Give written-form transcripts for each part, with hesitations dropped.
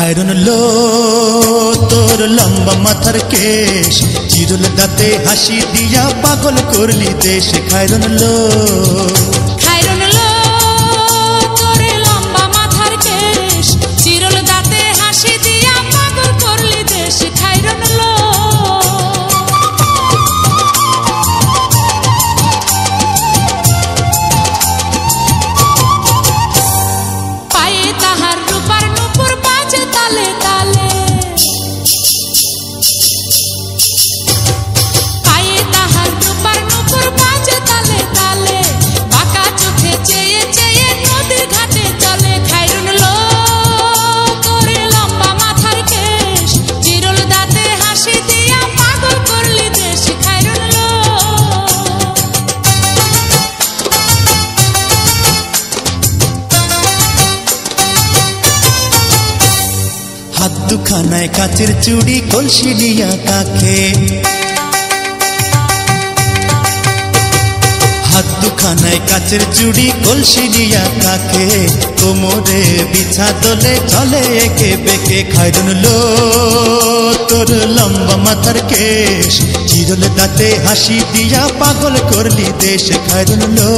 খায়রন লো তোর লম্বা মাথার কেশ, চিরুল দাঁতে হাসি দিয়া পাগল করলি দেশ। খায়রন লো তোর লম্বা মাথার কেশ, চিরুল দাঁতে হাসি দিয়া পাগল করলি দেশ। খায়রন লো পায়ে তাহার রূপার নূপুর বাজে তালে তালে, পায়ে তাহার রূপার নূপুর বাজে তালে তালে, বাঁকা চোখে চেয়ে চেয়ে নদীর ঘাটে চলে। খায়রন লো তোর লম্বা মাথার কেশ, চিরুল দাঁতে হাসি দিয়া পাগল করলি দেশ। খায়রন লো হাত দুখানায় কাচের চুড়ি কলসি নিয়া কাকে, হাত দুখানায় কাচের চুড়ি কলসি নিয়া কাকে, কোমরে বিছা দোলে চলে একে বেঁকে। খায়রন লো তোর লম্বা মাথার কেশ, চিরুল দাঁতে হাসি দিয়া পাগল করলি দেশ। খায়রন লো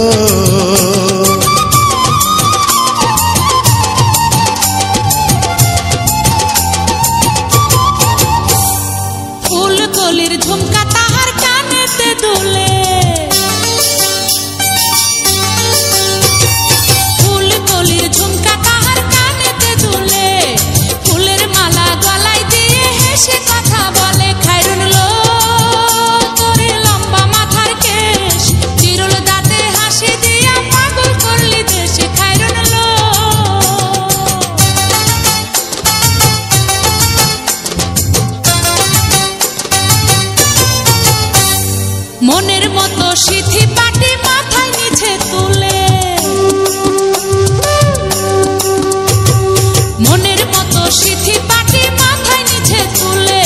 ফুলকলির ঝুমকা তাহার কানেতে দুলে, ফুলকলির ঝুমকা তাহার কানেতে দুলে, ফুলের মালা গলায় দিয়ে হেসে কথা বলে। খায়রন লো তোর লম্বা মাথার কেশ, চিরুল দাঁতে হাসি দিয়া পাগল করলি দেশ। খায়রন লো মনের মতো সিথি পাটি মাথায় নিচে তুলে, মনের মতো সিথি পাটি মাথায় নিচে তুলে,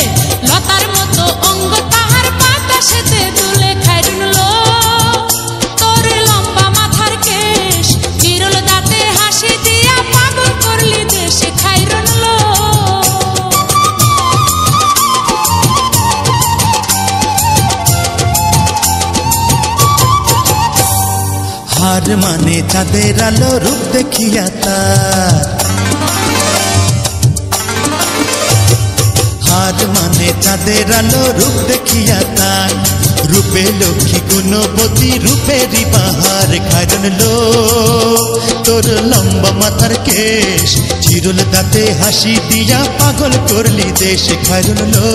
লতার মতো অঙ্গ তাহার বাতাসেতে দুলে। খায়রন লো তোর লম্বা মাথার কেশ, চিরুল দাঁতে হাসি দিয়া পাগল করলি দেশ। খায়রন লো হার মানে চাঁদের আলো রূপ দেখিয়া তার, হার মানে চাঁদের আলো রূপ দেখিয়া তার, রূপে লক্ষ্মী গুণবতী রূপেরই বাহার। খায়রন লো তোর লম্বা মাথার কেশ, চিরুল দাঁতে হাসি দিয়া পাগল করলি দেশ। খায়রন লো